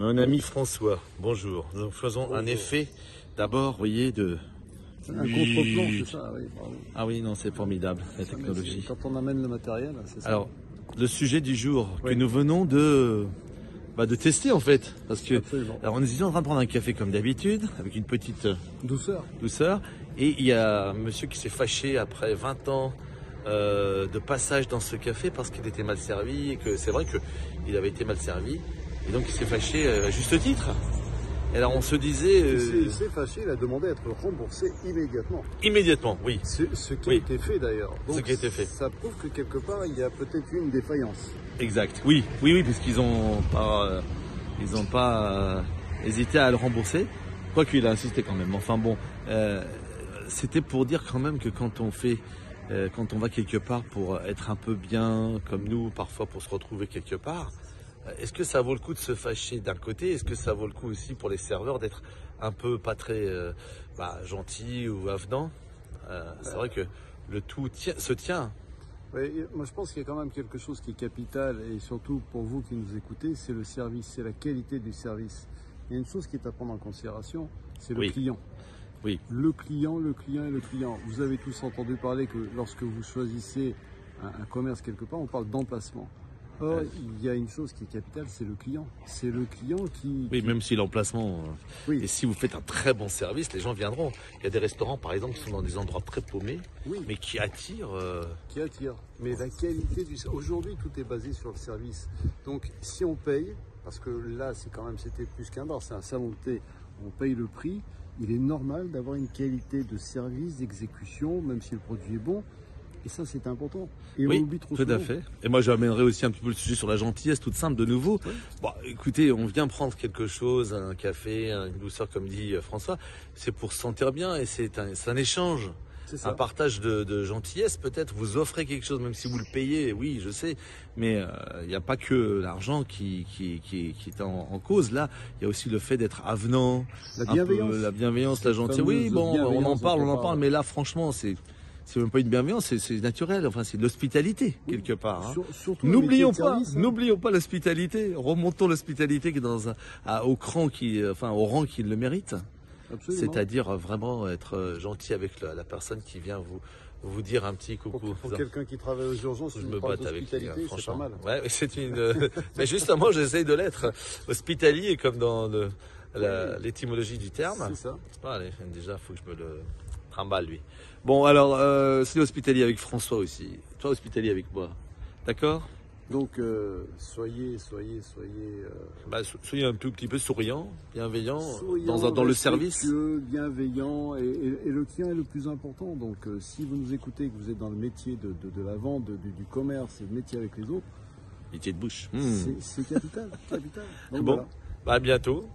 Mon ami François, bonjour. Nous faisons un effet d'abord, vous voyez, de... Un contre-plan, c'est ça, oui, bravo. Ah oui, non, c'est formidable, la technologie. Quand on amène le matériel, c'est ça. Alors, le sujet du jour que Oui. nous venons de tester en fait. Parce que, Absolument. alors on est en train de prendre un café comme d'habitude, avec une petite Douceur. douceur. Et il y a un monsieur qui s'est fâché après 20 ans de passage dans ce café parce qu'il était mal servi et que c'est vrai qu'il avait été mal servi. Et donc il s'est fâché à juste titre. Et alors on se disait... Il s'est fâché, il a demandé à être remboursé immédiatement. Immédiatement, oui. Ce qui a Oui. été fait d'ailleurs. Ce qui a été fait. Ça prouve que quelque part, il y a peut-être eu une défaillance. Exact. Oui, puisqu'ils n'ont pas hésité à le rembourser. Quoiqu'il a insisté quand même. Enfin bon, c'était pour dire quand même que quand on va quelque part pour être un peu bien, comme nous, parfois pour se retrouver quelque part, est-ce que ça vaut le coup de se fâcher d'un côté? Est-ce que ça vaut le coup aussi pour les serveurs d'être un peu pas très gentils ou avenants? C'est vrai que le tout se tient. Oui, moi je pense qu'il y a quand même quelque chose qui est capital, et surtout pour vous qui nous écoutez, c'est le service, c'est la qualité du service. Il y a une chose qui est à prendre en considération, c'est le client. Oui. Le client et le client. Vous avez tous entendu parler que lorsque vous choisissez un commerce quelque part, on parle d'emplacement. Or, il y a une chose qui est capitale, c'est le client. C'est le client qui... Oui, même si l'emplacement... Oui. Et si vous faites un très bon service, les gens viendront. Il y a des restaurants, par exemple, qui sont dans des endroits très paumés, Oui. mais qui attirent... Qui attire. Mais la qualité du... Aujourd'hui, tout est basé sur le service. Donc, si on paye, parce que là, c'était plus qu'un bar, c'est un salon de thé, on paye le prix, il est normal d'avoir une qualité de service, d'exécution, même si le produit est bon. Et ça, c'est important. Et oui, on oublie trop tout souvent. à fait. Et moi, j'amènerai aussi un petit peu le sujet sur la gentillesse, toute simple de nouveau. Oui. Bon, écoutez, on vient prendre quelque chose, un café, une douceur, comme dit François. C'est pour se sentir bien et c'est un échange. C'est Un partage de gentillesse, peut-être. Vous offrez quelque chose, même si vous le payez, oui, je sais. Mais il n'y a pas que l'argent qui est en cause. Là, il y a aussi le fait d'être avenant. La bienveillance. La bienveillance, la gentillesse. Oui, bon, on en parle, mais là, franchement, c'est même pas une bienveillance, c'est naturel. Enfin, c'est de l'hospitalité, quelque part. Hein. Surtout N'oublions pas l'hospitalité. Remontons l'hospitalité au rang qui le mérite. C'est-à-dire vraiment être gentil avec la personne qui vient vous dire un petit coucou. Pour quelqu'un qui travaille aux urgences, je me batte avec lui, franchement. Pas mal. Ouais, c'est mais justement, j'essaye de l'être. Hospitalier, comme dans l'étymologie du terme. C'est ça. Allez, déjà, il faut que je me le trimballe, lui. Bon, alors, c'est hospitalier avec François aussi. Toi, hospitalier avec moi. D'accord? Donc, soyez soyez un tout petit peu souriant, bienveillant, souriant, dans le service. Bienveillant, et le client est le plus important. Donc, si vous nous écoutez, que vous êtes dans le métier de la vente, du commerce et le métier avec les autres, métier de bouche. c'est capital. Donc, bon, voilà. à bientôt.